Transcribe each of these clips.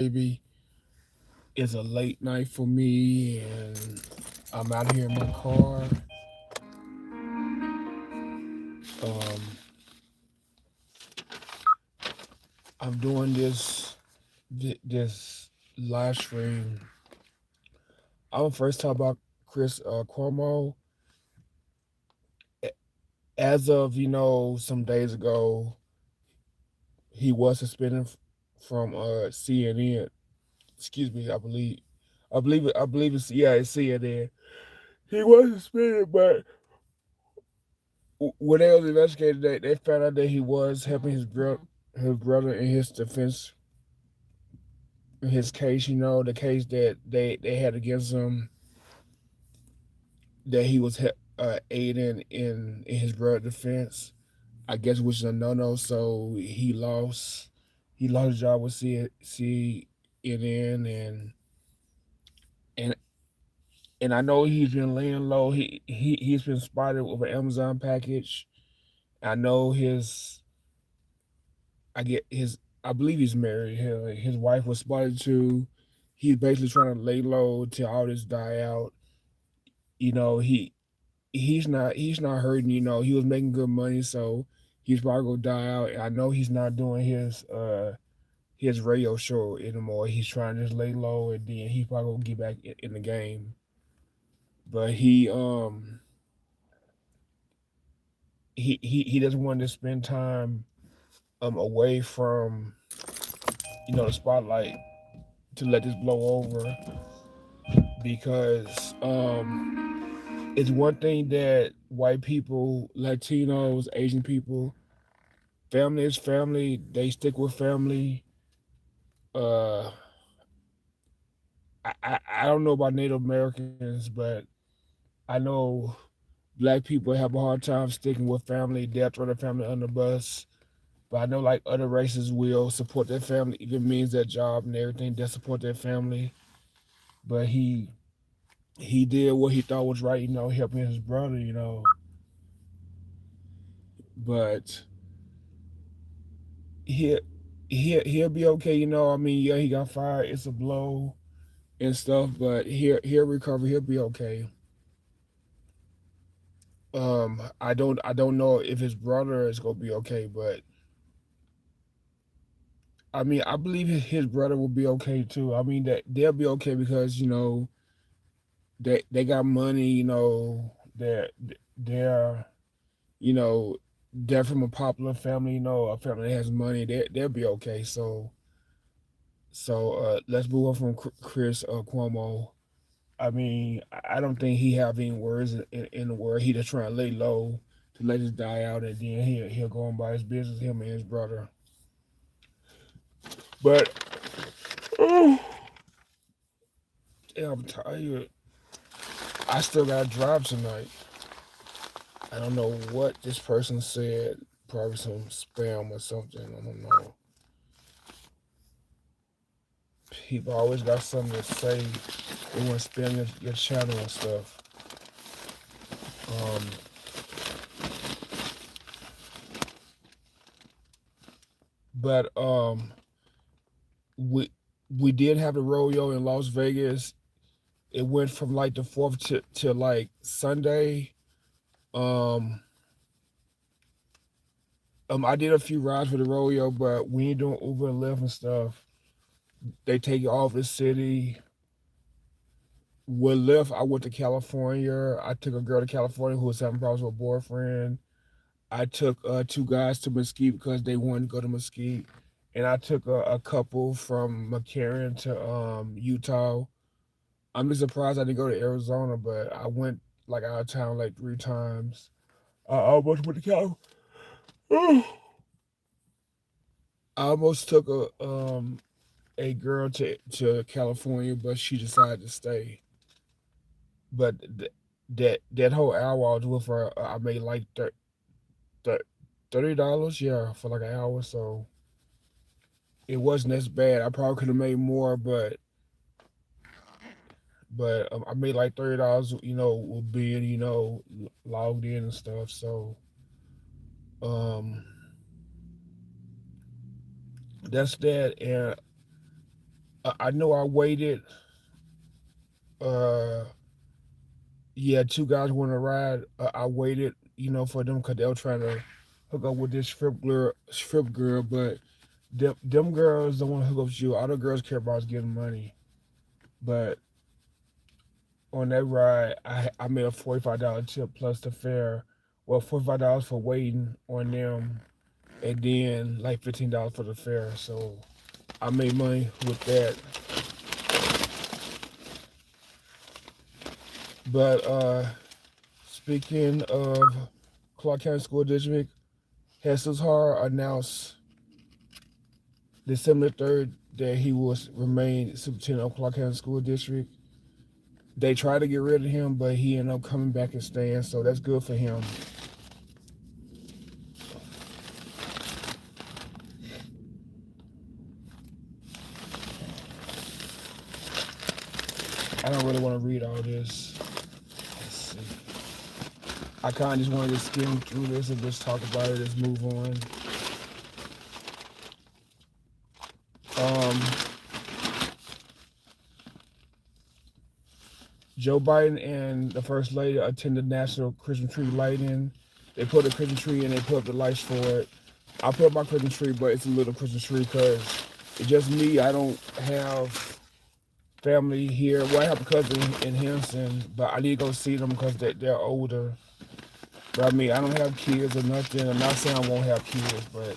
baby. It's a late night for me, and I'm out here in my car. Um, I'm doing this live stream. I'm gonna first talk about Chris Cuomo. As of some days ago, he was suspended from CNN. Excuse me, I believe it's it's CNN. He was suspended, but when they was investigating, they found out that he was helping his brother in his defense in his case. The case that they had against him, that he was aiding in his brother's defense. I guess which is a no. So he lost his job with CNN, and and I know he's been laying low. He's been spotted with an Amazon package. I know I get his. I believe he's married. His wife was spotted too. He's basically trying to lay low till all this die out. You know, he's not hurting. He was making good money, so he's probably gonna die out. I know he's not doing his radio show anymore. He's trying to just lay low, and then he probably gonna get back in the game. But he doesn't want to spend time away from the spotlight to let this blow over, because it's one thing that white people, Latinos, Asian people, family is family. They stick with family. Uh, I don't know about Native Americans, but I know black people have a hard time sticking with family. They'll throw their family under the bus. But I know like other races will support their family, even means their job and everything. They support their family. But he did what he thought was right, helping his brother. But he he'll be okay. I mean, yeah, he got fired. It's a blow and stuff, but he'll recover. He'll be okay. I don't know if his brother is gonna be okay, but I mean, I believe his brother will be okay too. I mean that they'll be okay because they got money. They're you know they're from a popular family. A family that has money. They'll be okay. So let's move on from Chris Cuomo. I mean, I don't think he have any words in the world. He just trying to lay low to let this die out, and then he'll go on by his business. Him and his brother. But oh, yeah, I'm tired. I still got to drive tonight. I don't know what this person said. Probably some spam or something. I don't know. People always got something to say. They want to spam your channel and stuff. Um, but we we did have the rodeo in Las Vegas. It went from like the fourth to like Sunday. Um, I did a few rides for the rodeo, but we ain't doing Uber and Lyft and stuff. They take you off the city. With Lyft, I went to California. I took a girl to California who was having problems with her boyfriend. I took two guys to Mesquite because they wanted to go to Mesquite, and I took a couple from McCarran to Utah. I'm just surprised I didn't go to Arizona, but I went like out of town like 3 times. I almost went to Cal. I almost took a girl to California, but she decided to stay. But that whole hour I was with her, I made like $30, yeah, for like an hour. So it wasn't as bad. I probably could have made more, but I made like $30, with being logged in and stuff. So um, that's that. And I know I waited. Uh, yeah, two guys want to ride. I waited, for them because they were trying to hook up with this strip girl, but them girls don't want to hook up with you. All the girls care about is getting money. But on that ride, I made a $45 tip plus the fare. Well, $45 for waiting on them, and then like $15 for the fare. So I made money with that. But speaking of Clark County School District, Jesus Har announced December 3rd that he will remain superintendent of Clark County School District. They tried to get rid of him, but he ended up coming back and staying, so that's good for him. I don't really want to read all this. Let's see. I kind of just wanted to skim through this and just talk about it. Let's move on. Um, Joe Biden and the First Lady attended National Christmas Tree Lighting. They put a Christmas tree and they put up the lights for it. I put up my Christmas tree, but it's a little Christmas tree because it's just me. I don't have family here. Well, I have a cousin in Henson, but I need to go see them because they're older. But I mean, I don't have kids or nothing. I'm not saying I won't have kids, but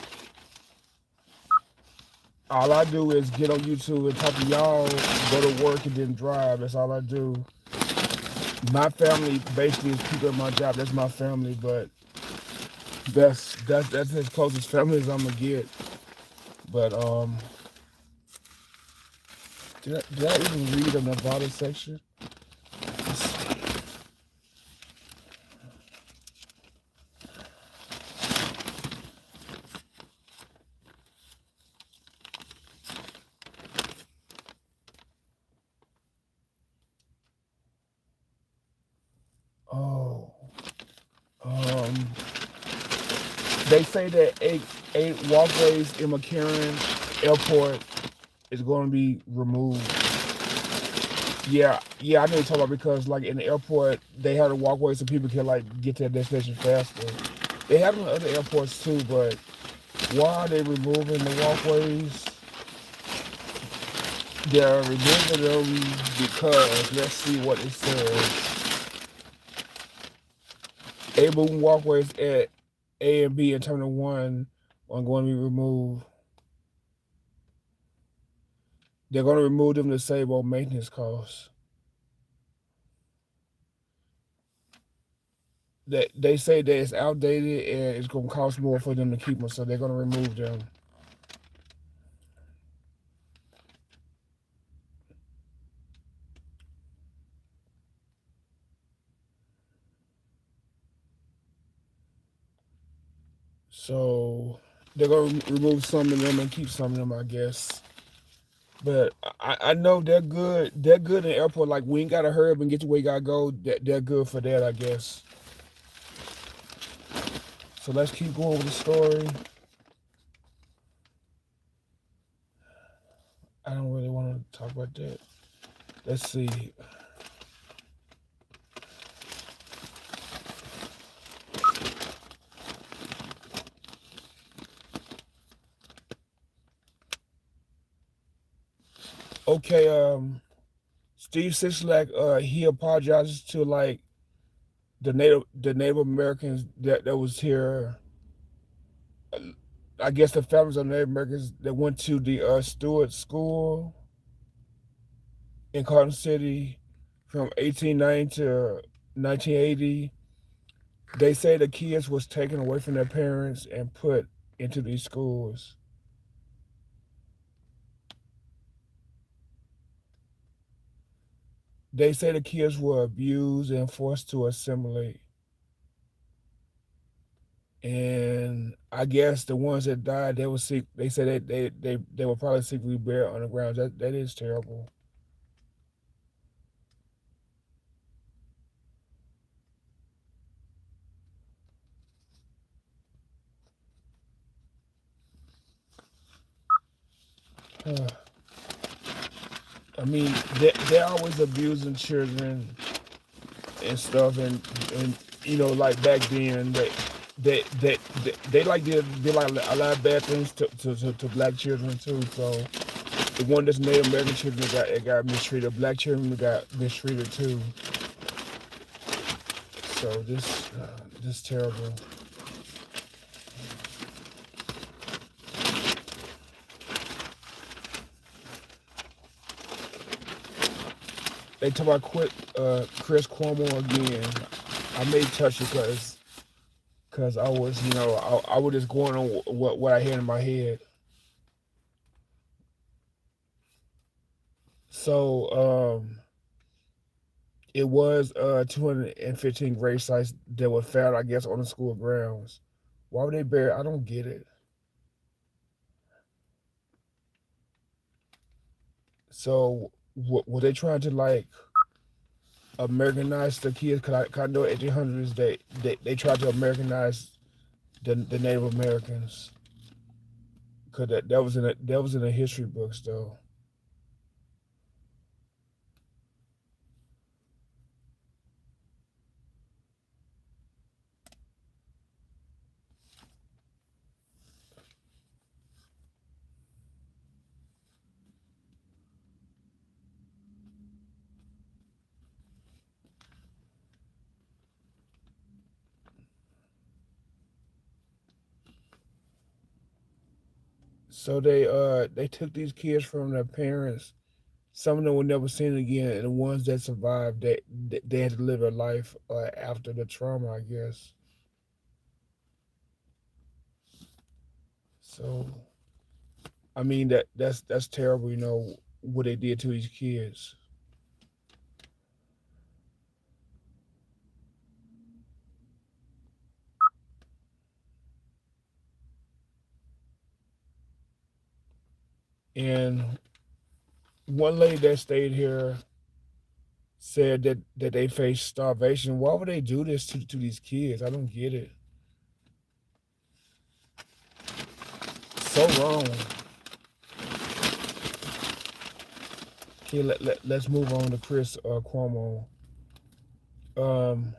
all I do is get on YouTube and talk to y'all, go to work, and then drive. That's all I do. My family basically is people at my job. That's my family, but that's as close as family as I'm gonna get. But did I even read the Nevada section? Oh, um, they say that eight walkways in McCarran Airport is going to be removed. Yeah, I know you're talking about because like in the airport they have the walkways so people can like get to their destination faster. They have them in other airports too, but why are they removing the walkways? They're removing them because let's see what it says. A boom walkways at A and B in Terminal One are going to be removed. They're going to remove them to save on maintenance costs. They say that it's outdated and it's going to cost more for them to keep them, so they're going to remove them. So they're going to remove some of them and keep some of them, I guess. But I know they're good. They're good in the airport. Like we ain't gotta hurry up and get to where you gotta go. They're good for that, I guess. So let's keep going with the story. I don't really want to talk about that. Let's see. Okay, Steve Sisolak, he apologizes to like the Native Americans that was here. I guess the families of Native Americans that went to the Stewart School in Carson City from 1890 to 1980. They say the kids was taken away from their parents and put into these schools. They say the kids were abused and forced to assimilate. And I guess the ones that died, they were sick. They said they were probably secretly buried underground. That is terrible. I mean, they're always abusing children and stuff, and like back then, they like did like a lot of bad things to black children too. So the one that's Native American children got mistreated. Black children got mistreated too. So this terrible. They talk about Chris Cuomo again. I may touch it because I was I was just going on what I had in my head. So it was 215 grave sites that were found, I guess, on the school grounds. Why would they bury? I don't get it. So were they trying to like Americanize the kids? Cause I know 1800s they tried to Americanize the Native Americans. Cause that was in the history books though. So they took these kids from their parents. Some of them were never seen again, and the ones that survived, they had to live a life after the trauma, I guess. So I mean that's terrible, what they did to these kids. And one lady that stayed here said that they faced starvation. Why would they do this to these kids? I don't get it. So wrong. Okay, let's move on to Chris Cuomo. Um,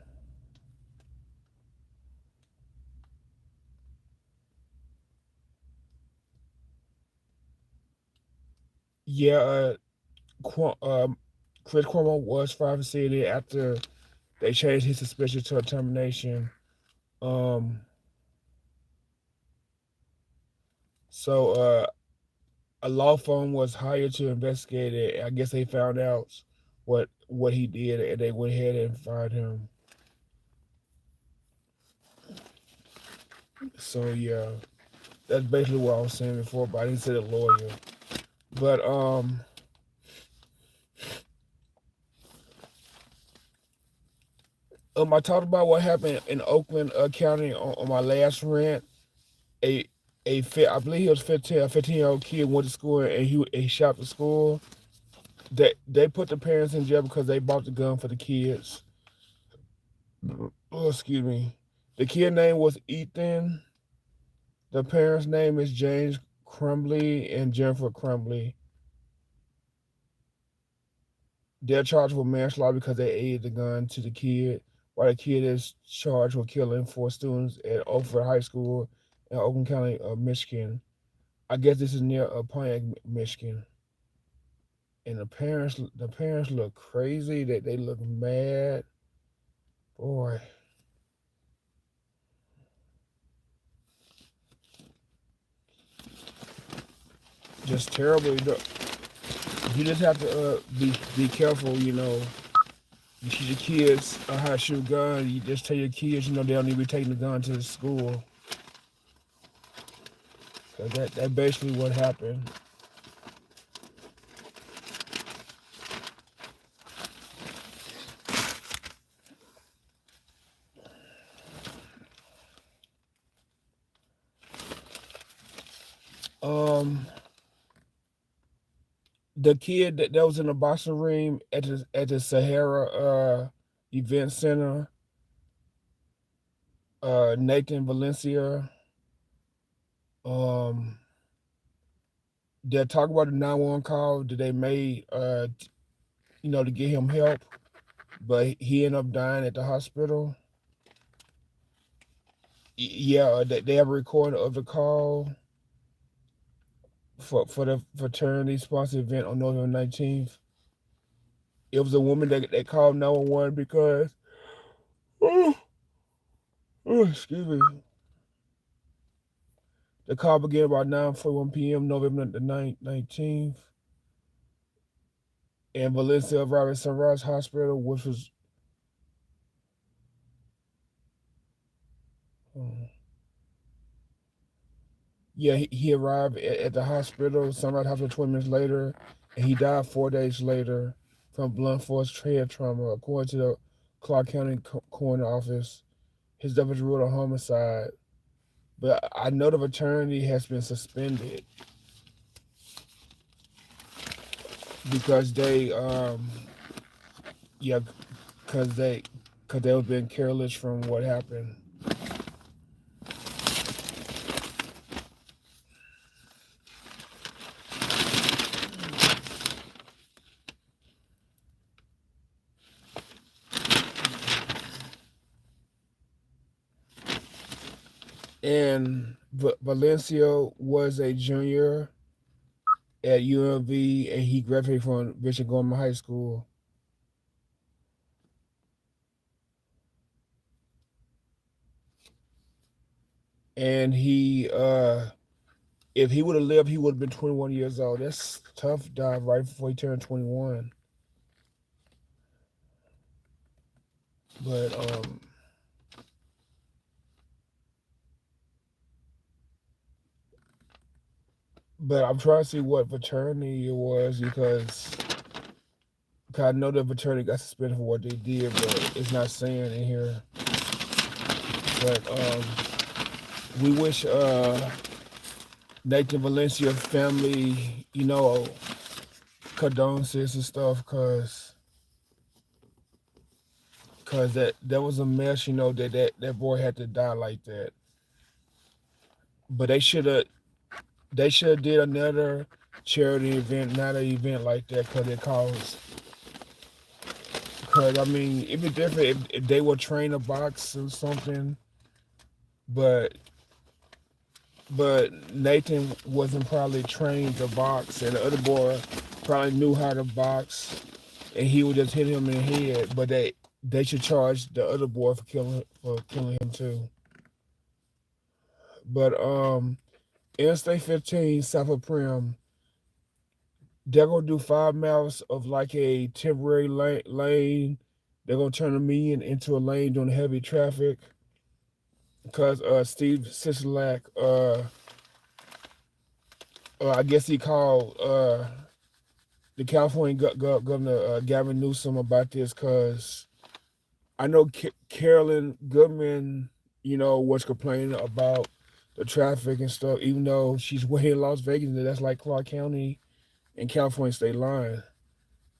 yeah, Chris Cuomo was fired from city after they changed his suspension to a termination. Um, so a law firm was hired to investigate it. I guess they found out what he did, and they went ahead and fired him. So yeah, that's basically what I was saying before, but I didn't say the lawyer. But I talked about what happened in Oakland County on my last rant. A I believe he was 15, a 15-year-old kid went to school and he shot the school. They put the parents in jail because they bought the gun for the kids. Oh, excuse me. The kid name was Ethan. The parents' name is James Crumbly and Jennifer Crumbly. They're charged with manslaughter because they aided the gun to the kid, while the kid is charged with killing four students at Oakford High School in Oakland County, Michigan. I guess this is near Pontiac, Michigan. And the parents look crazy. They look mad. Boy, just terrible. You just have to be careful. You teach your kids how to shoot guns. You just tell your kids, they don't need to be taking the gun to the school. 'Cause that basically what happened. Um, the kid that was in the boxing ring at the Sahara event center, Nathan Valencia. Um, they talk about the 911 call that they made, to get him help, but he ended up dying at the hospital. Yeah, they have a recording of the call for the fraternity sponsored event on November 19th. It was a woman that called 911 because, oh, excuse me, the call began about 9:41 p.m. November the 19th, and Valencia arrived at Sunrise Hospital, which was, uh, yeah, he arrived at the hospital, Sunrise Hospital 20 minutes later, and he died 4 days later from blunt force head trauma, according to the Clark County Coroner Office. His death was ruled a homicide, but I know the fraternity has been suspended because yeah, because they were being careless from what happened. And Valencia was a junior at UNV, and he graduated from Bishop Gorman High School. And if he would have lived, he would have been 21 years old. That's tough. Died right before he turned 21. But I'm trying to see what fraternity it was because I know the fraternity got suspended for what they did, but it's not saying in here. But we wish Nathan Valencia family, condolences and stuff, cause that was a mess, that boy had to die like that. But they should have did another charity event, not an event like that, cause I mean it'd be different if they would train a box or something, but Nathan wasn't probably trained to box, and the other boy probably knew how to box, and he would just hit him in the head. But they should charge the other boy for killing him too. But Interstate 15 south of Prim, they're gonna do 5 miles of like a temporary lane. They're gonna turn the median into a lane during heavy traffic because Steve Sisolak, I guess he called the California governor Gavin Newsom about this because I know Carolyn Goodman, was complaining about the traffic and stuff, even though she's way in Las Vegas and that's like Clark County and California state line.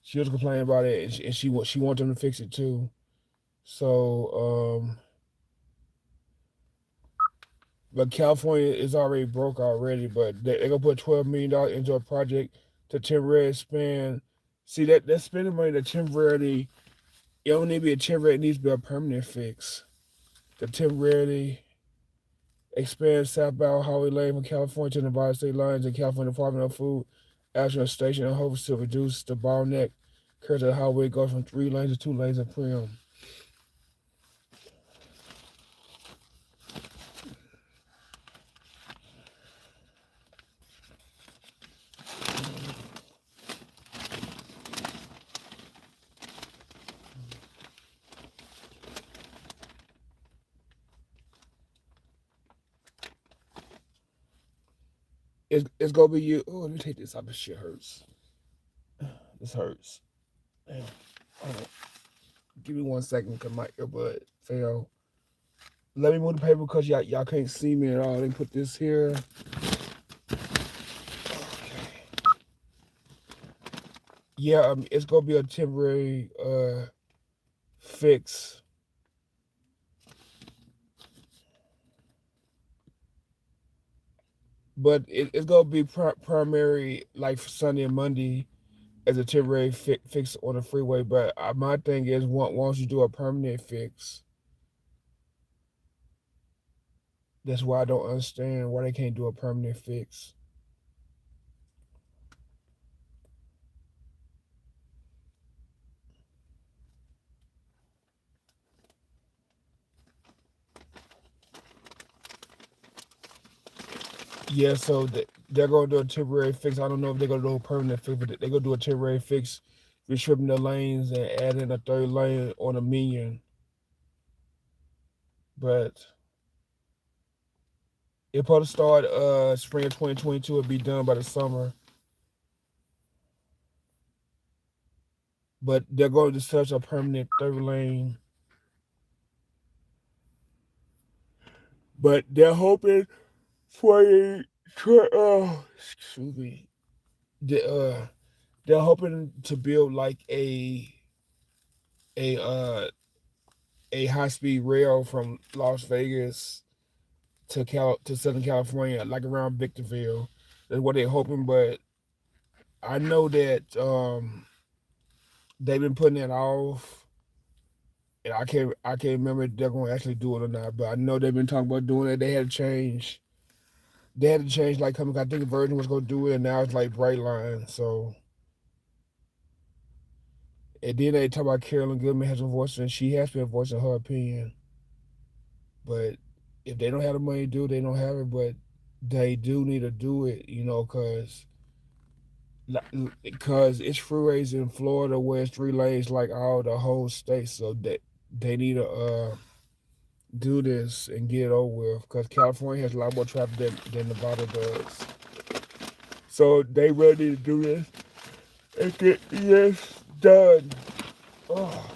She was complaining about it, and she wanted them to fix it too. So, but California is already broke already, but they're gonna put $12 million into a project to temporarily expand. See that spending money that temporarily, it don't need to be a temporary, it needs to be a permanent fix. To temporarily expand southbound Highway Lane from California to Nevada state lines and California Department of Food Astronaut Station and hopes to reduce the bottleneck currently the highway goes from 3 lanes to 2 lanes of Priam. It's gonna be you. Oh, let me take this off. This shit hurts. This hurts. Damn. Hold on. Give me 1 second because my earbud fell. Let me move the paper because y'all can't see me at all. Let me put this here. Okay. Yeah, it's gonna be a temporary fix. but it's gonna be primary like for Sunday and Monday as a temporary fix on the freeway. But my thing is, once you do a permanent fix, that's why I don't understand why they can't do a permanent fix. Yeah, so they're gonna do a temporary fix. I don't know if they're gonna do a permanent fix, but they're gonna do a temporary fix, restripping the lanes and adding a third lane on a million. But it's supposed to start spring of 2022 and be done by the summer. But they're going to such a permanent third lane. But they're hoping for excuse me. They, they're hoping to build like a uh a high speed rail from Las Vegas to Southern California, like around Victorville. That's what they're hoping, but I know that they've been putting it off, and I can't remember if they're going to actually do it or not. But I know they've been talking about doing it. They had to change. They had to change like coming. I think Virgin was going to do it, and now it's like Bright Line. So, and then they talk about Carolyn Goodman has a voice, and she has been voicing her opinion. But if they don't have the money to do it, they don't have it. But they do need to do it, because it's freeways in Florida where it's three lanes like all the whole state. So they need to do this and get it over with because California has a lot more traffic than Nevada does. So they really need to do this and get this done. Oh.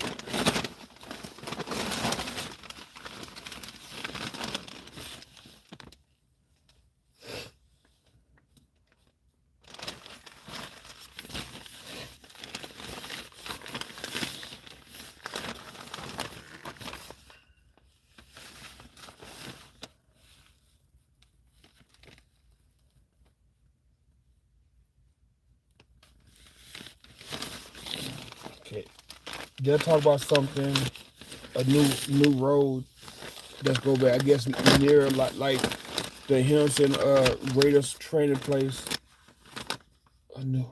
Okay. They'll talk about something, a new road that's go back. I guess near like the Henderson Raiders training place. A new.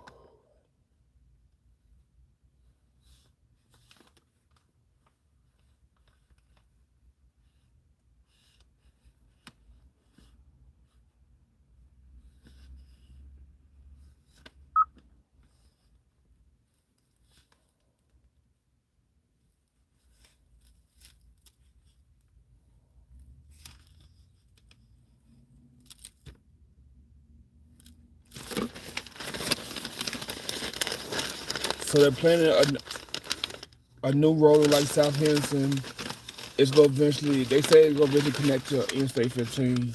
So they're planning a new road like South Henderson. It's gonna eventually. They say it's gonna eventually connect to Interstate 15.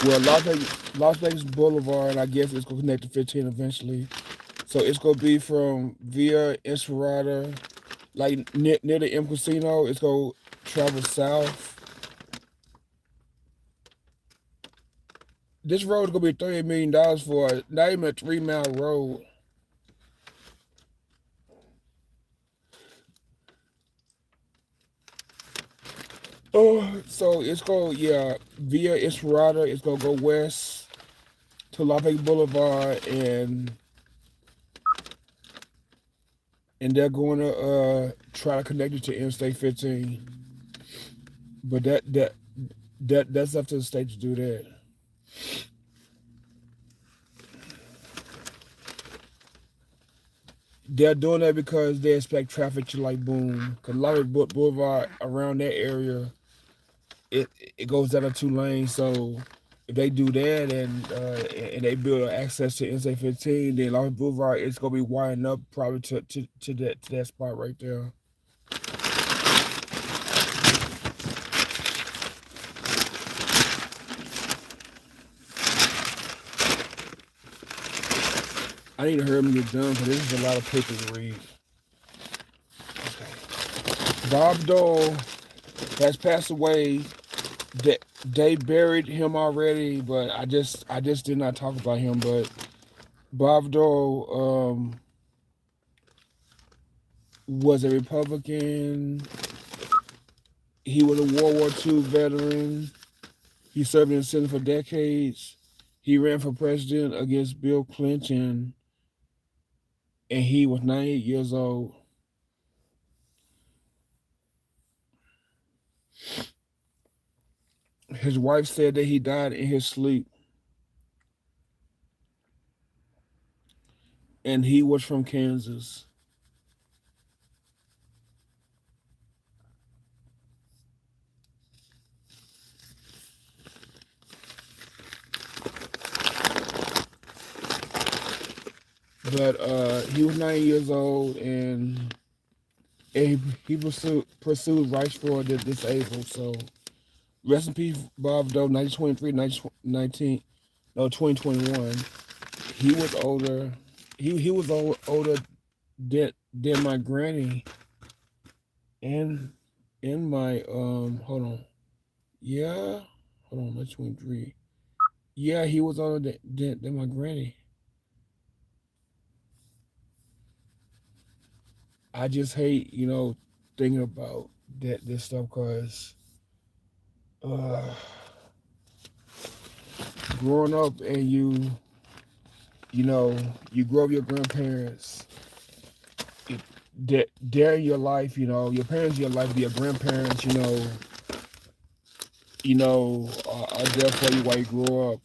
Well, Las Vegas Boulevard, I guess it's gonna connect to 15 eventually. So it's gonna be from via Inspirada, like near the M Casino. It's gonna travel south. This road is gonna be $38 million for not even a 3 mile road. Oh, so it's gonna via Inspirada. It's gonna go west to Las Vegas Boulevard and they're going to try to connect it to Interstate 15. But that's up to the state to do that. They're doing that because they expect traffic to like boom. Cause a lot of Boulevard around that area, it it goes down to 2 lanes. So if they do that and they build access to Interstate 15, then Long Boulevard it's gonna be widening up probably to that spot right there. I need to hurry up and get done because this is a lot of paper to read. Okay. Bob Dole has passed away. They buried him already, but I just did not talk about him. But Bob Dole was a Republican. He was a World War II veteran. He served in the Senate for decades. He ran for president against Bill Clinton, and he was 98 years old. His wife said that he died in his sleep, and he was from Kansas. But he was 90 years old, and he pursued rights for the disabled. So rest in peace, Bob Doe, 1923, 1919, no, 2021. He was older. He was older than my granny and my hold on. Yeah. Hold on, 1923. Yeah, he was older than my granny. I just hate, thinking about this stuff because uh, growing up and you know, you grow up with your grandparents. It, they're in your life, your parents in your life, your grandparents, are there for you while you grow up,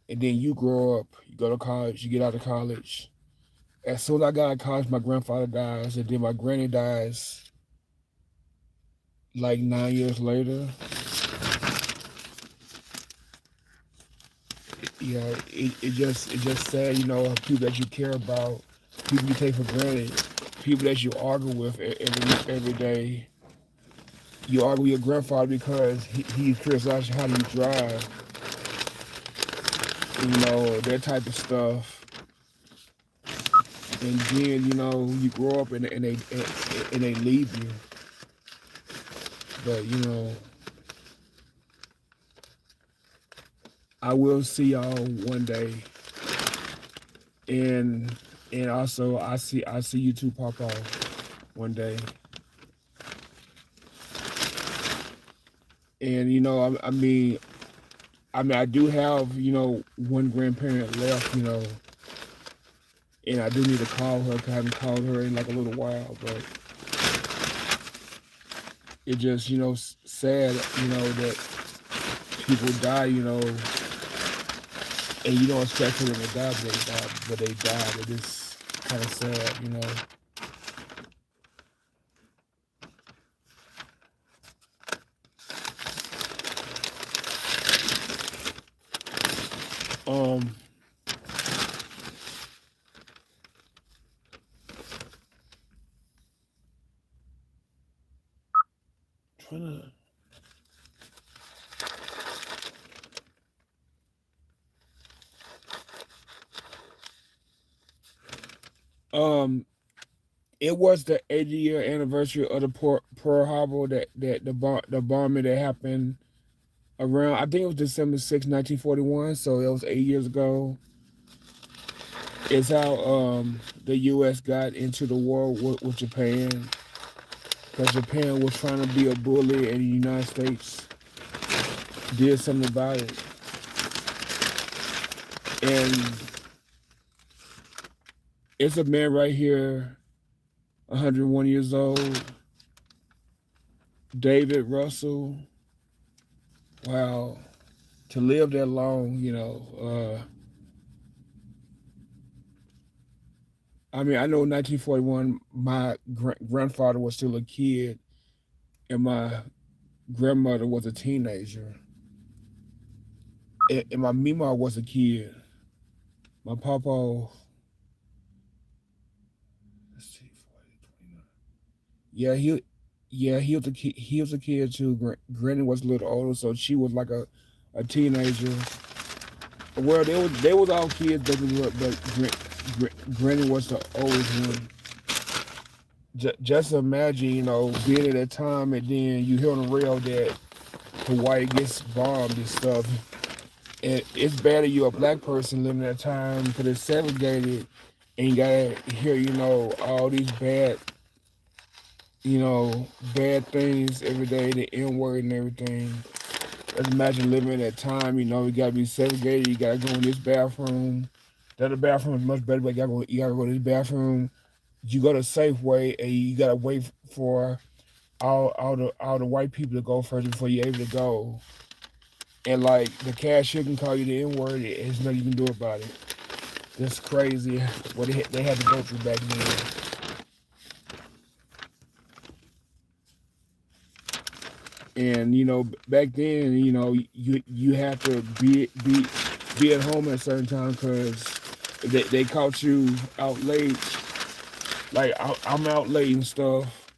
and then you grow up, you go to college, you get out of college. As soon as I got out of college, my grandfather dies, and then my granny dies like 9 years later. Yeah, it just sad, people that you care about, people you take for granted, people that you argue with every day. You argue with your grandfather because he criticizes how you drive, that type of stuff. And then you grow up and they leave you. But I will see y'all one day, and also I see you two pop off one day. And I do have one grandparent left, and I do need to call her 'cause I haven't called her in like a little while. But it just sad, that people die, and you don't expect for them to die, but they die. It is kind of sad. Um, trying to it was the 80-year anniversary of the Pearl Harbor that the bombing that happened around. I think it was December 6, 1941. So it was 8 years ago. It's how the U.S. got into the war with Japan because Japan was trying to be a bully, and the United States did something about it. And it's a man right here, 101 years old, David Russell. Wow, to live that long, I mean, I know 1941, my grandfather was still a kid, and my grandmother was a teenager, and my mima was a kid. My papa, let's see, 40, 29. Yeah, he was a kid. He was a kid too. Granny was a little older, so she was like a teenager. Well, they was all kids, but Granny was the oldest one. just imagine, being at that time and then you hear on the rail that Hawaii gets bombed and stuff. And it's bad that you're a black person living at that time because it's segregated and you gotta hear, all these bad things every day, the N word and everything. Let's imagine living in that time, you gotta be segregated, you gotta go in this bathroom. The other bathroom is much better, but you gotta go to this bathroom. You go to Safeway and you gotta wait for all the white people to go first before you're able to go. And like the cashier can call you the N word, there's nothing you can do about it. That's crazy what they had to go through back then. And back then, you have to be at home at a certain time because they caught you out late. Like I'm out late and stuff.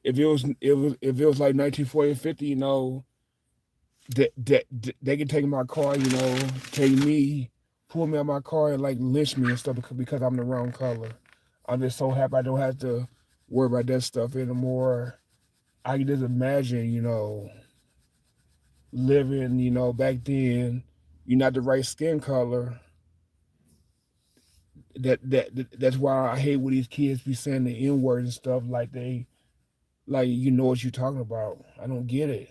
If it was like 1940 and 50, they can take my car, take me, pull me out my car and like lynch me and stuff because I'm the wrong color. I'm just so happy I don't have to worry about that stuff anymore. I can just imagine, living, back then, you're not the right skin color. That's why I hate when these kids be saying the N word and stuff like you know what you're talking about. I don't get it.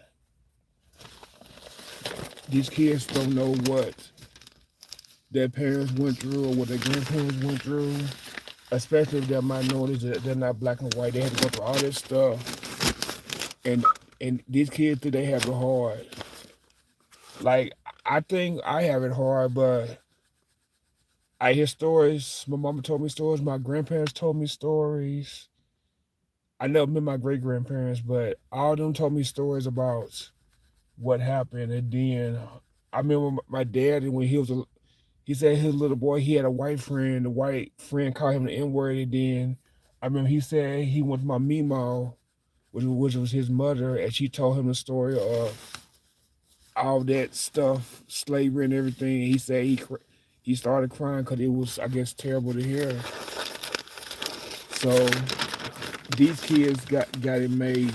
These kids don't know what their parents went through or what their grandparents went through, especially if they're minorities, they're not black and white. They had to go through all this stuff, and these kids think they have it hard. Like I think I have it hard, but I hear stories. My mama told me stories. My grandparents told me stories. I never met my great grandparents, but all of them told me stories about what happened. And then I remember my dad, and when he said his little boy, he had a white friend. The white friend called him the N word. And then I remember he said he went to my Mimo, which was his mother, and she told him the story of all that stuff, slavery and everything. He said he started crying because it was, I guess, terrible to hear. So these kids got it made.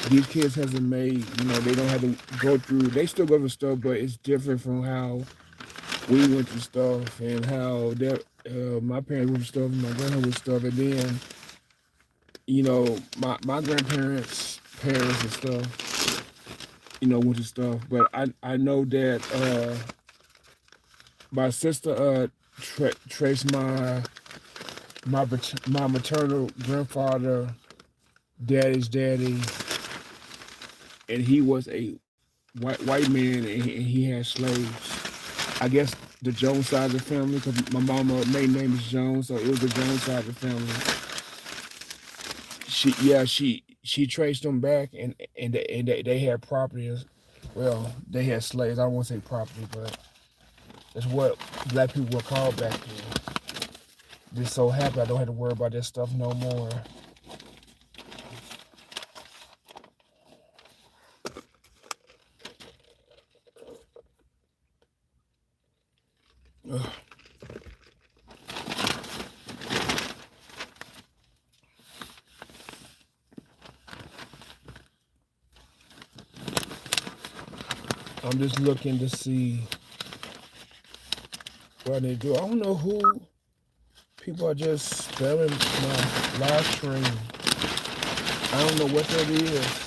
These kids hasn't made, they don't have to go through. They still go through stuff, but it's different from how we went through stuff and how my parents went through stuff, and my grandma went through stuff, and then my grandparents' parents and stuff, went through stuff. But I know that my sister traced my maternal grandfather, daddy's daddy, and he was a white man, and he had slaves. I guess the Jones side of the family, because my mama maiden name is Jones, so it was the Jones side of the family. She traced them back, and they had property. Well, they had slaves. I don't want to say property, but that's what black people were called back then. Just so happy I don't have to worry about that stuff no more. Ugh. I'm just looking to see what they do. I don't know who people are just spamming my live stream. I don't know what that is.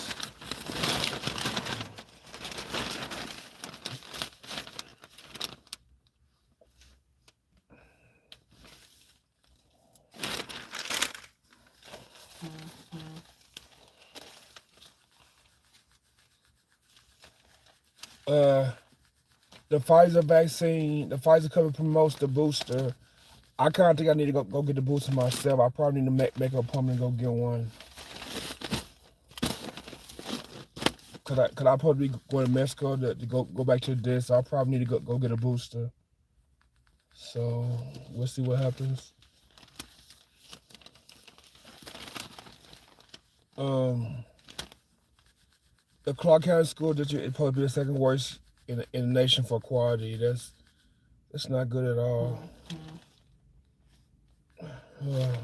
Uh, the Pfizer vaccine, the Pfizer company promotes the booster. I kind of think I need to go get the booster myself. I probably need to make an appointment and go get one. Cause I probably going to Mexico to go back to this. So I probably need to go get a booster. So we'll see what happens. Um, the Clark County School District is probably the second worst in the nation for quality. That's not good at all. Uh,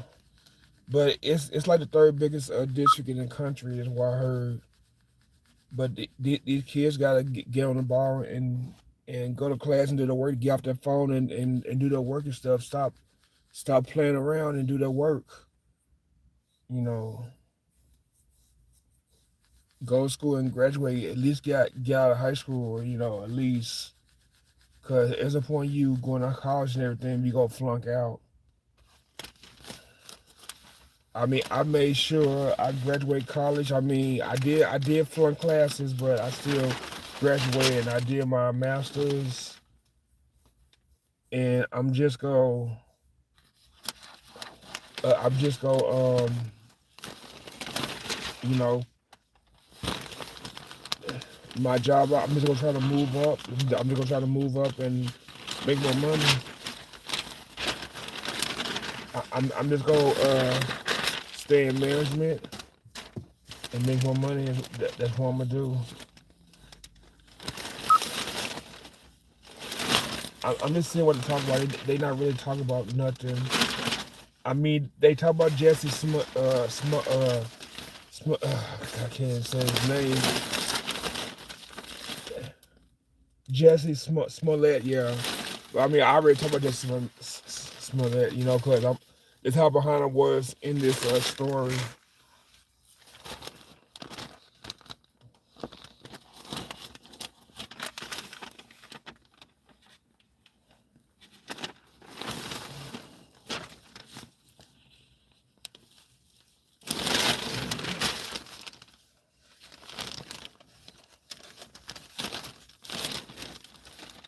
but it's like the third biggest district in the country. Is what I heard. But these kids gotta get on the ball and go to class and do the work. Get off their phone and do their work and stuff. Stop playing around and do their work. You know, go to school and graduate. At least get out of high school. Or, at least because there's a point you going to college and everything, you go flunk out. I mean, I made sure I graduate college. I mean, I did flunk classes, but I still graduated. I did my master's, and I'm just go, you know, my job. I'm just gonna try to move up. I'm just gonna try to move up and make more money. I'm just gonna stay in management and make more money. And that's what I'm gonna do. I'm just seeing what they talk about. They not really talking about nothing. I mean, they talk about Jesse I can't say his name. Jesse Smollett, yeah. I mean, I already talked about Jesse Smollett, because it's how behind him was in this story.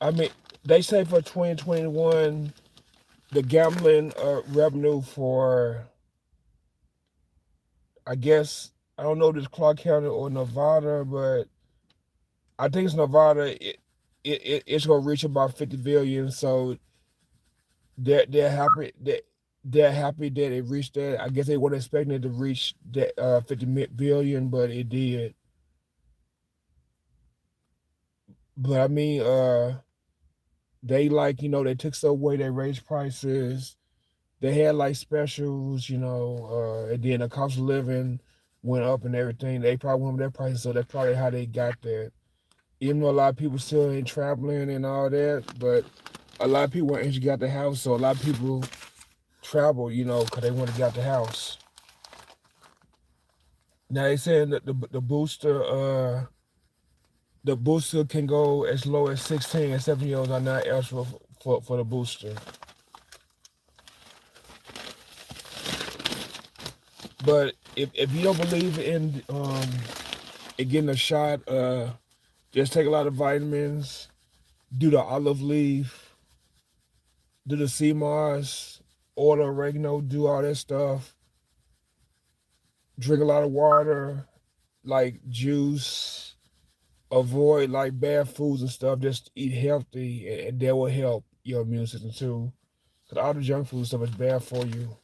I mean, they say for 2021, the gambling revenue for, I guess, I don't know if it's Clark County or Nevada, but I think it's Nevada. It's gonna reach about 50 billion. So they're happy that it reached that. I guess they weren't expecting it to reach that 50 billion, but it did. But I mean, they they took so away, they raised prices. They had like specials, and then the cost of living went up and everything. They probably went up their prices, so that's probably how they got that. Even though a lot of people still ain't traveling and all that, but a lot of people ain't got the house, so a lot of people travel, because they want to get out the house. Now they saying that the booster can go as low as 16 and 17-year-olds are not eligible for the booster. But if you don't believe in getting a shot, just take a lot of vitamins, do the olive leaf, do the sea moss, order oregano, do all that stuff. Drink a lot of water, like juice. Avoid like bad foods and stuff. Just eat healthy, and that will help your immune system too. Cause all the junk food stuff is bad for you.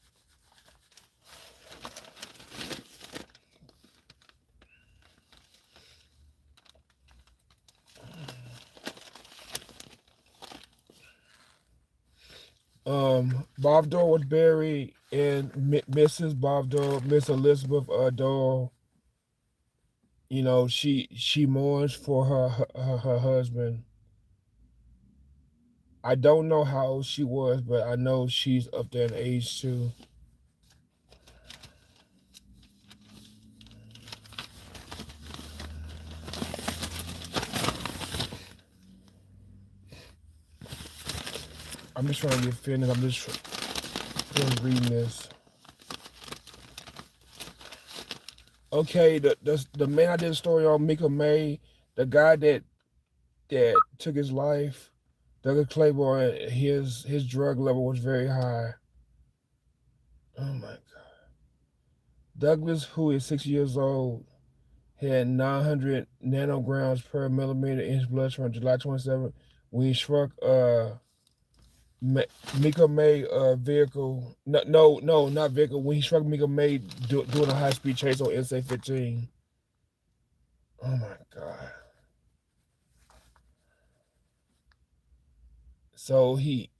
Bob Dole was buried, and Mrs. Bob Dole, Miss Elizabeth Dole, she mourns for her husband. I don't know how old she was, but I know she's up there in age too. I'm just trying to get finished. I'm just reading this. Okay, the man I did a story on, Mika May, the guy that took his life, Douglas Claiborne, his drug level was very high. Oh my God. Douglas, who is 6 years old, had 900 nanograms per millimeter in his blood from July 27th when he struck Mika May vehicle. No, no, no, not vehicle. When he struck Mika May doing a high speed chase on SA 15. Oh my God. So he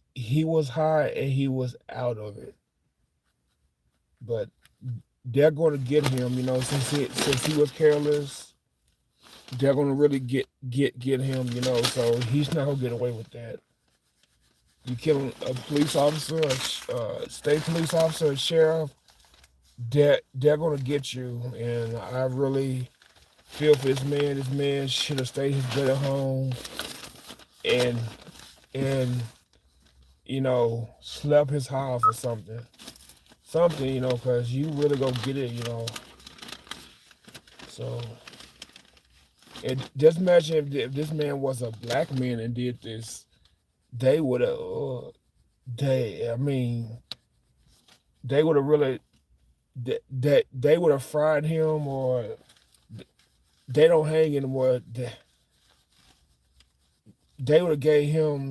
was high and he was out of it. but they're going to get him. Since he was careless, they're going to really get him. So he's not going to get away with that. You kill a police officer, a state police officer, a sheriff, they're going to get you. And I really feel for this man. This man should have stayed his butt at home and and slept his house or something, because you really go get it. So, and just imagine if this man was a black man and did this, they would have, I mean, they would have really, they would have fried him, or they don't hang anymore. They would have gave him,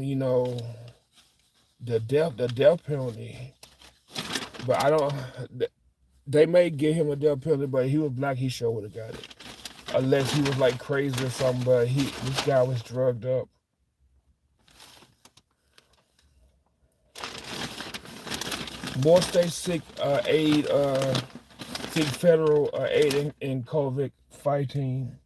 the death penalty. But I don't. They may give him a death penalty, but he was black. He sure would have got it, unless he was like crazy or something. But this guy was drugged up. More states seek federal aid in COVID fighting.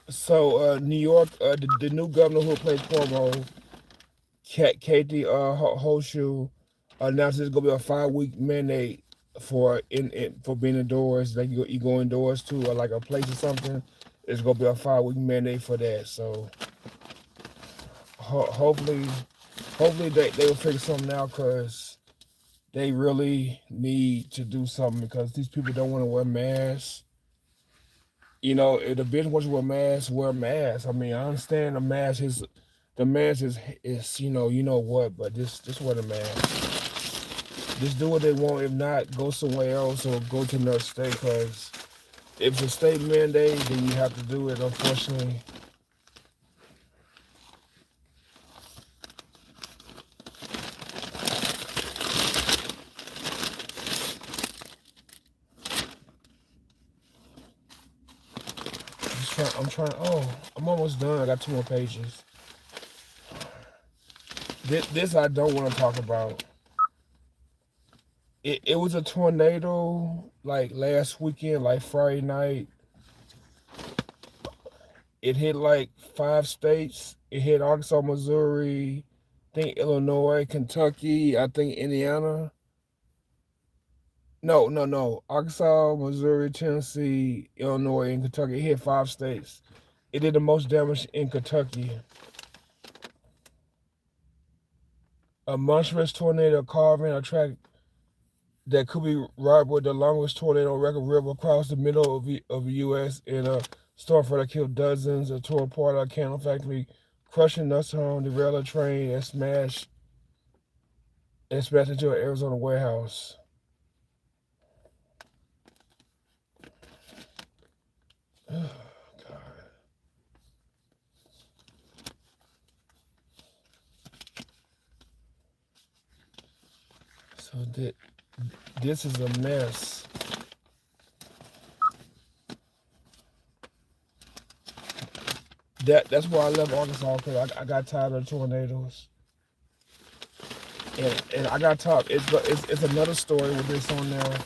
So New York, the new governor who replaced Cuomo, Katie Hochul, announced there's gonna be a 5 week mandate for being indoors. Like you go indoors to like a place or something. It's gonna be a 5 week mandate for that. So hopefully, they will figure something out, because they really need to do something, because these people don't want to wear masks. If the business wants to wear masks. I mean, I understand the mask is what, but just wear the mask. Just do what they want. If not, go somewhere else or go to another state. Because if it's a state mandate, then you have to do it. Unfortunately, I'm trying. Oh, I'm almost done. I got 2 more pages. This I don't want to talk about. It was a tornado like last weekend, like Friday night. It hit like 5 states. It hit Arkansas, Missouri, I think Illinois, Kentucky, I think Indiana. No, no, no. Arkansas, Missouri, Tennessee, Illinois, and Kentucky. It hit 5 states. It did the most damage in Kentucky. A monstrous tornado carving a track that could be right with the longest tornado on record ripped across the middle of the U.S. in a storm that killed dozens, and tore apart a candle factory, crushing nuts home, derailed a train, and smashed into an Arizona warehouse. Oh, God. So this is a mess. That's why I left Arkansas, because I got tired of tornadoes. And I got top. It's another story with this on there.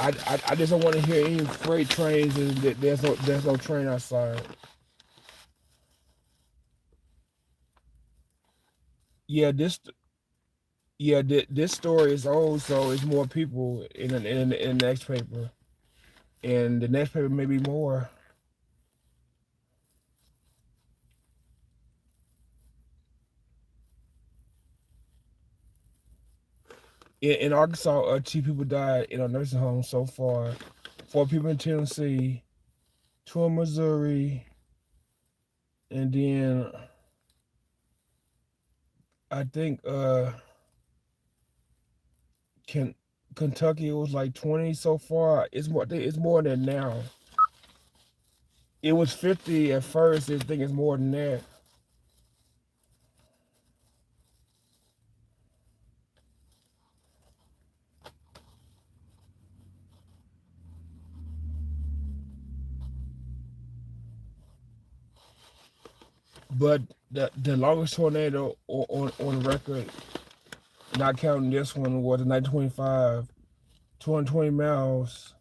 I just don't want to hear any freight trains, and there's no train outside. Yeah, this story is old, so it's more people in the next paper, and the next paper may be more. In Arkansas, 2 people died in a nursing home so far. 4 people in Tennessee, two in Missouri, and then I think Ken, Kentucky, it was like 20 so far. It's more than now. It was 50 at first. I think it's more than that. But the longest tornado on record, not counting this one, was in 1925, 220 miles.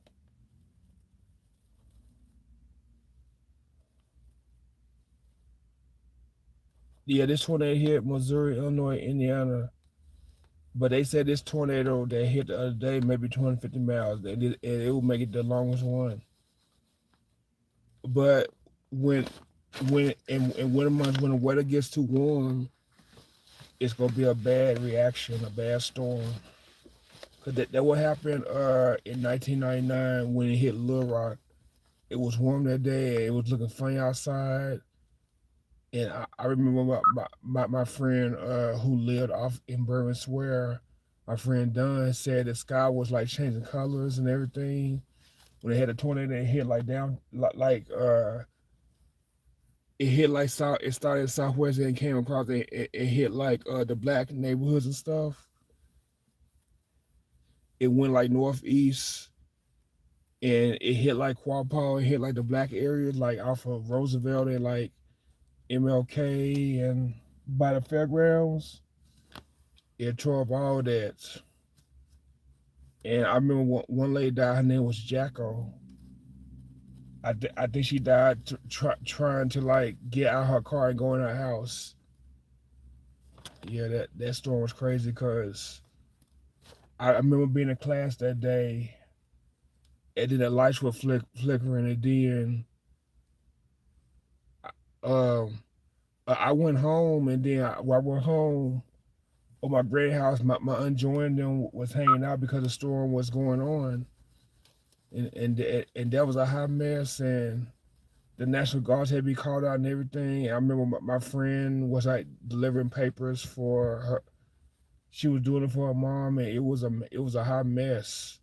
Yeah, this tornado hit Missouri, Illinois, Indiana. But they said this tornado that hit the other day, maybe 250 miles, and it will make it the longest one. But when in winter months, when the weather gets too warm, it's gonna be a bad reaction, a bad storm. Cause that what happened in 1999 when it hit Little Rock. It was warm that day. It was looking funny outside, and I remember my friend who lived off in Bourbon Square. My friend Dunn said the sky was like changing colors and everything. When they had a tornado, it hit like down like it hit like south. It started southwest and came across. It hit like the black neighborhoods and stuff. It went like northeast, and it hit like Quapaw. It hit like the black areas, like off of Roosevelt and like MLK and by the fairgrounds. It tore up all that. And I remember one lady died. Her name was Jacko. I think she died trying to like get out her car and go in her house. Yeah, that storm was crazy because I remember being in class that day, and then the lights were flickering, and then um, I went home, and then while I went home, on my great house, my aunt joined them was hanging out because the storm was going on, and that was a hot mess, and the National Guards had to be called out and everything. I remember my friend was like delivering papers for her. She was doing it for her mom, and it was a hot mess.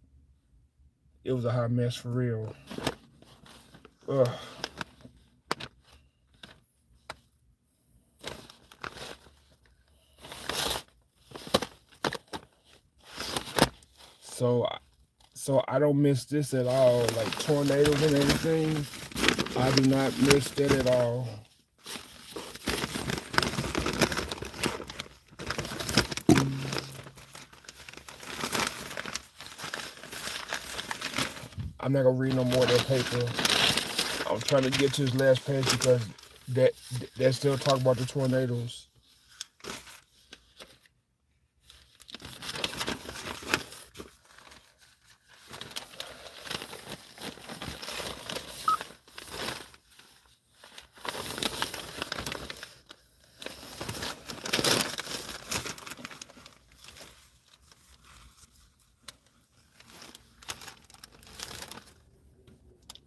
It was a hot mess for real. Ugh. So so I don't miss this at all. Like tornadoes and everything, I do not miss that at all. I'm not gonna read no more of that paper. I'm trying to get to this last page because that that still talk about the tornadoes.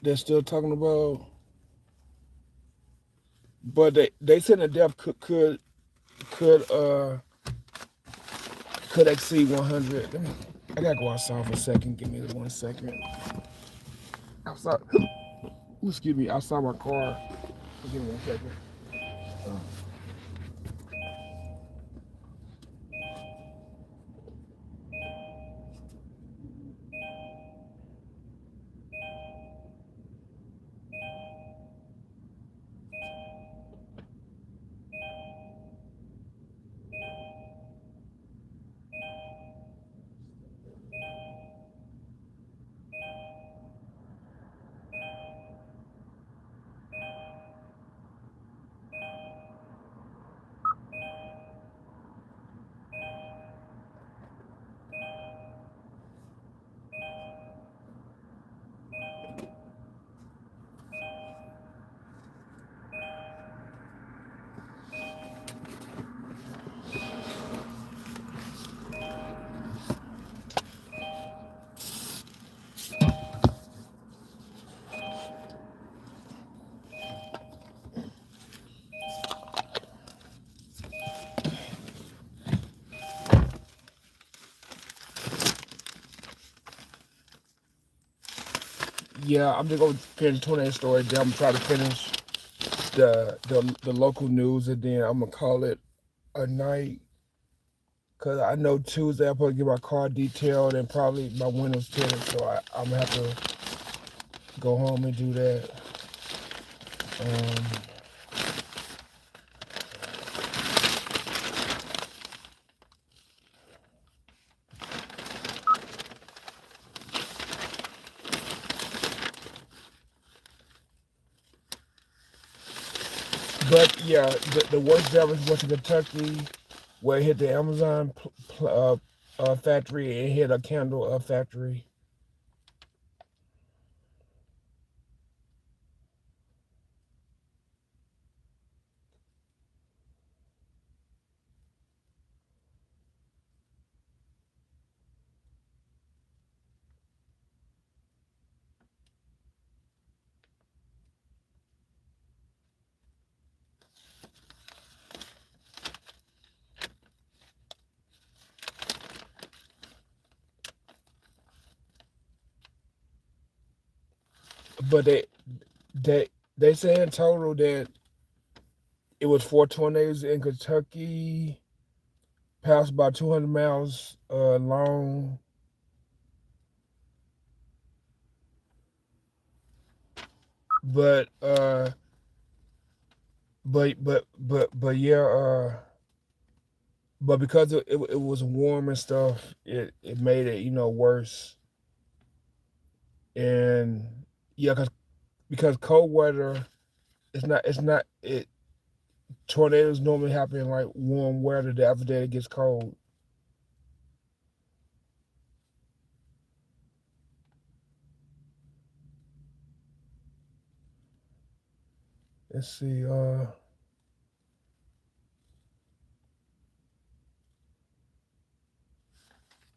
They're still talking about, but they said the depth could could exceed 100. I gotta go outside for a second. Give me 1 second. Outside. Excuse me. Outside my car. Give me 1 second. Yeah, I'm just gonna finish the tornado story. Then I'm gonna try to finish the local news, and then I'm gonna call it a night. Cause I know Tuesday I'm supposed to get my car detailed and probably my windows tinted, so I'm gonna have to go home and do that. Um, But yeah, the worst damage was in Kentucky, where it hit the Amazon factory and hit a candle factory. But they they say in total that it was four tornadoes in Kentucky, passed about 200 miles long. But but yeah, but because it was warm and stuff, it made it worse. And yeah, because cold weather, it's not it tornadoes normally happen in like warm weather. The after that it gets cold. Let's see.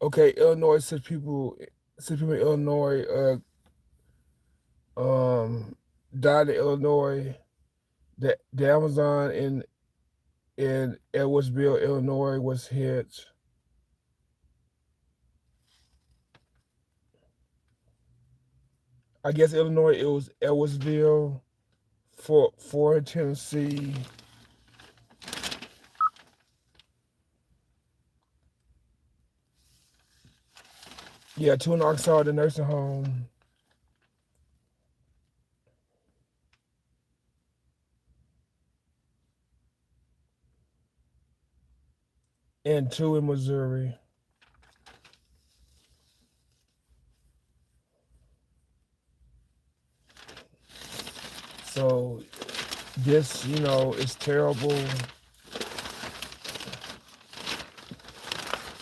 Okay, Illinois, six people in Illinois died in Illinois. The Amazon in Edwardsville, Illinois was hit. I guess Illinois it was Edwardsville, four in Tennessee. Yeah, two in Arkansas, the nursing home, and two in Missouri. So this, is terrible.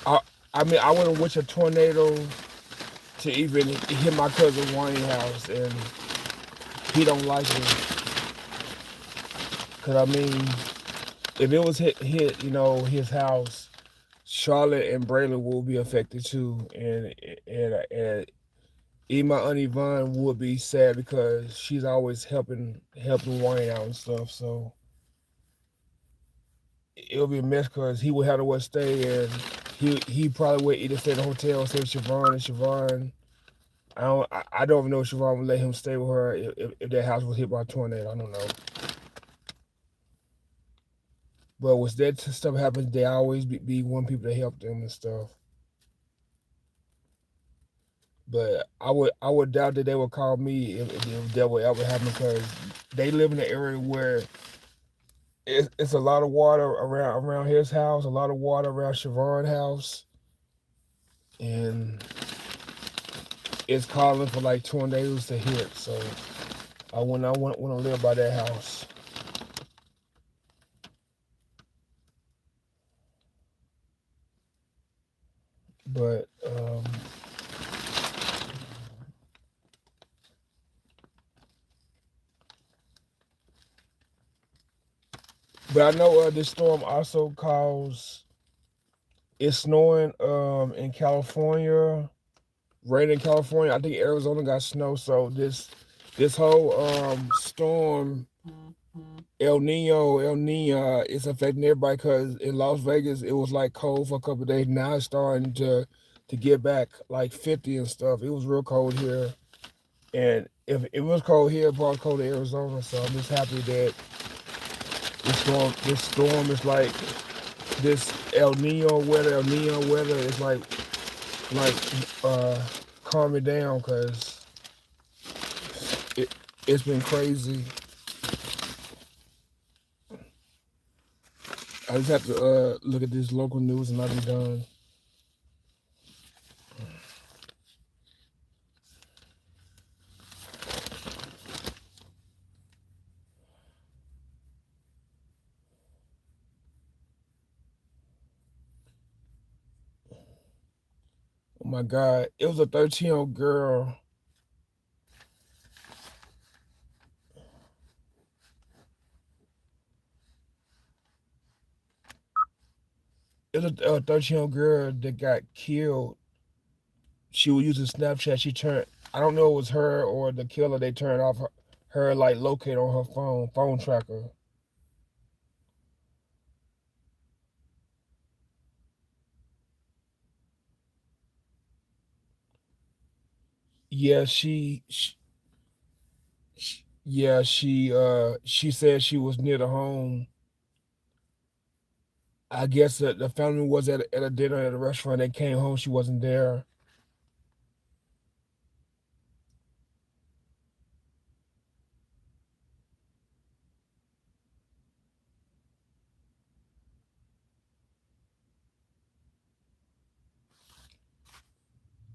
I I mean I wouldn't wish a tornado to even hit my cousin Wayne house, and he don't like it. Cause I mean, if it was hit his house, Charlotte and Braylon will be affected too, and even my auntie Vaughn would be sad because she's always helping Wayne out and stuff. So it'll be a mess because he would have to what stay, and he probably would either stay in the hotel or stay with Siobhan, and Siobhan. I don't even know if Siobhan would let him stay with her if that house was hit by a tornado. I don't know. But when that stuff happens, they always be one people to help them and stuff. But I would doubt that they would call me if that would ever happen because they live in an area where it's a lot of water around his house, a lot of water around Siobhan's house, and it's calling for like tornadoes to hit. So I want to live by that house. But I know this storm also caused it's snowing in California, rain in California. I think Arizona got snow. So this whole storm El Nino is affecting everybody because in Las Vegas it was like cold for a couple of days. Now it's starting to get back like 50 and stuff. It was real cold here, and if it was cold here, it probably cold in Arizona. So I'm just happy that this storm is like this El Nino weather is like calm it down because it it's been crazy. I just have to look at this local news and I'll be done. my God, it was a 13-year-old girl. It was a 13-year-old girl that got killed. She was using Snapchat. She turned. I don't know if it was her or the killer. They turned off her like locate on her phone tracker. Yeah, yeah, she said she was near the home. I guess the family was at a dinner at a restaurant. They came home. She wasn't there.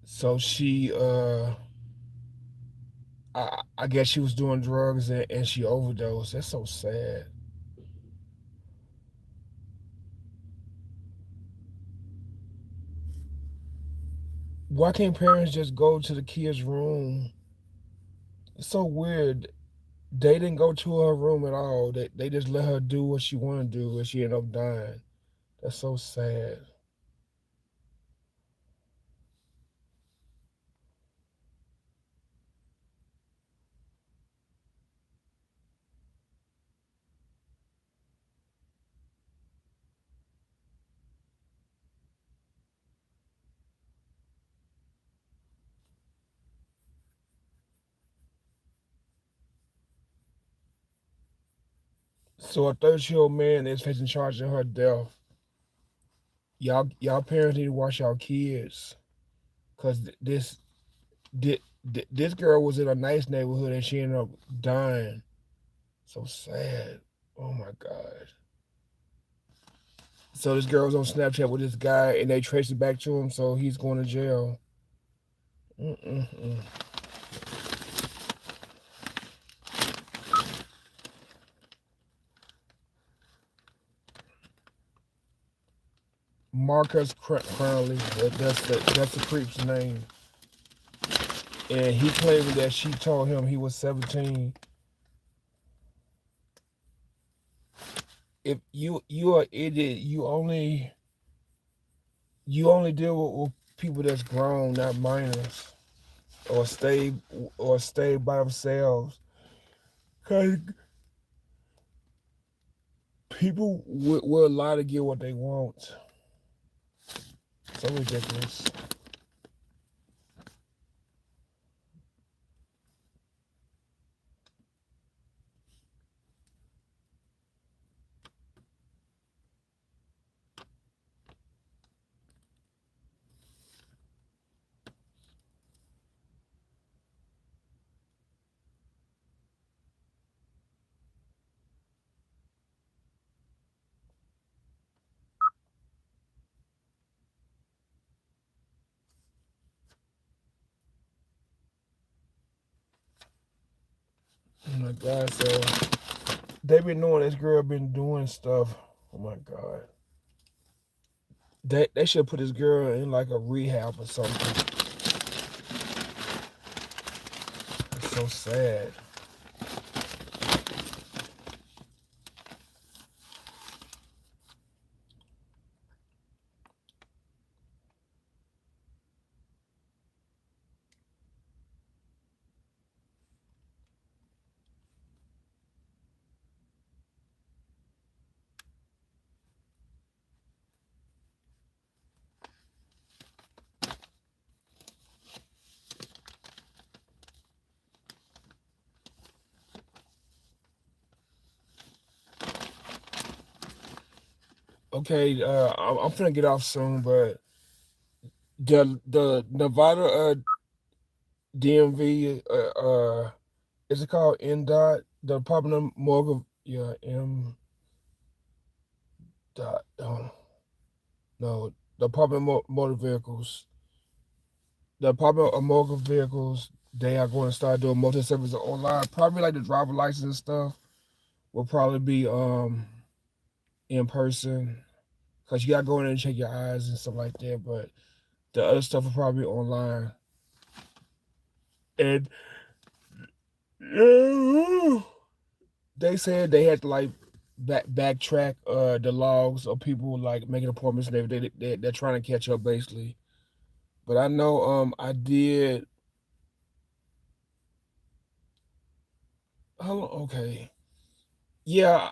So I guess she was doing drugs and she overdosed. That's so sad. Why can't parents just go to the kid's room? It's so weird. They didn't go to her room at all. They just let her do what she wanted to do, and she ended up dying. That's so sad. So a 30-year-old man is facing charge of her death. Y'all parents need to watch y'all kids, cause this girl was in a nice neighborhood and she ended up dying. So sad. Oh my god. So this girl was on Snapchat with this guy and they traced it back to him, so he's going to jail. Mm-mm-mm. Marcus Crowley. That's the creep's name. And he claimed that she told him he was 17. If you are an idiot, you only deal with people that's grown, not minors, or stay by themselves. Cause people will lie to get what they want. So ridiculous. Oh my god. So they been knowing this girl been doing stuff. Oh my god. They should put this girl in like a rehab or something. It's so sad. Okay, I'm finna get off soon, but the Nevada DMV is it called NDOT? The Department of Motor, yeah, M dot no, the Department of Motor Vehicles. The Department of Motor Vehicles, they are going to start doing multi services online. Probably like the driver license and stuff will probably be in person because you got to go in and check your eyes and stuff like that. But The other stuff will probably be online. And they said they had to like backtrack the logs of people like making appointments and everything. They're trying to catch up basically. But I know I did. How long? Okay. Yeah,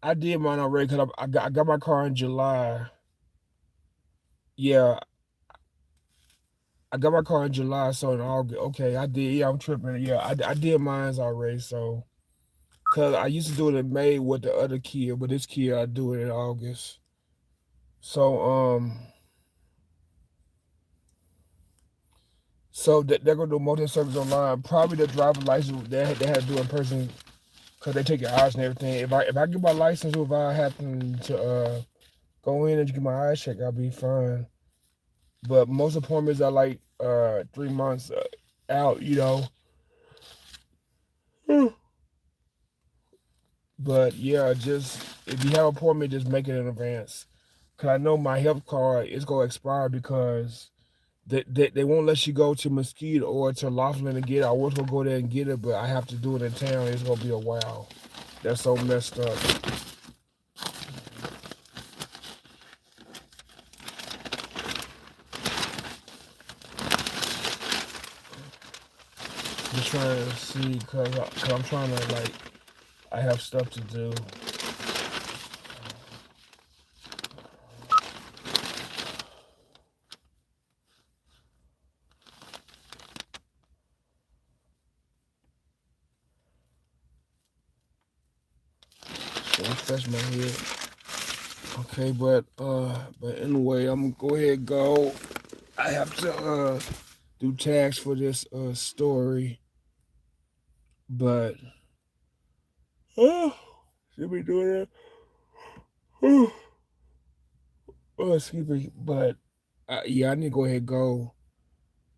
I did mine already because I got my car in July. Yeah, I got my car in July, so in August. Okay, I did. Yeah, I'm tripping. Yeah, I did mine's already. So, cause I used to do it in May with the other kid, but this kid I do it in August. So so they're gonna do multi service online. Probably the driver license they had to do in person because they take your eyes and everything. If I get my license without having to go in and get my eyes checked, I'll be fine. But most appointments are like 3 months out, you know. But yeah, just if you have an appointment, just make it in advance. Cause I know my health card is gonna expire because they won't let you go to Mesquite or to Laughlin to get it. I was gonna go there and get it, but I have to do it in town. It's gonna be a while. That's so messed up. Just trying to see, cause I'm trying to like I have stuff to do. Let me fetch my head. Okay, but anyway, I'm gonna go ahead and go. I have to do tags for this story, but oh, should be doing it. Oh, excuse me, but yeah, I need to go ahead and go.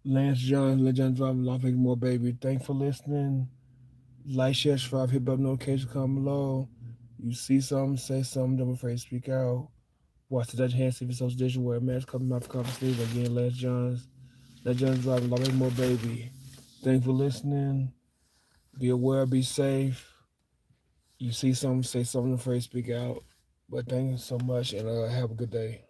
Lance John driving life like more baby. Thanks for listening. Like, share, subscribe, hit button notification, comment below. You see something, say something, don't be afraid to speak out. Watch the Dutch hand, see if it's social digital, wear a mask, cover mouth, cover sleeve. Again, Lance John's driving life like more baby. Thanks for listening. Be aware, be safe. You see something, say something, afraid to speak out. But thank you so much and have a good day.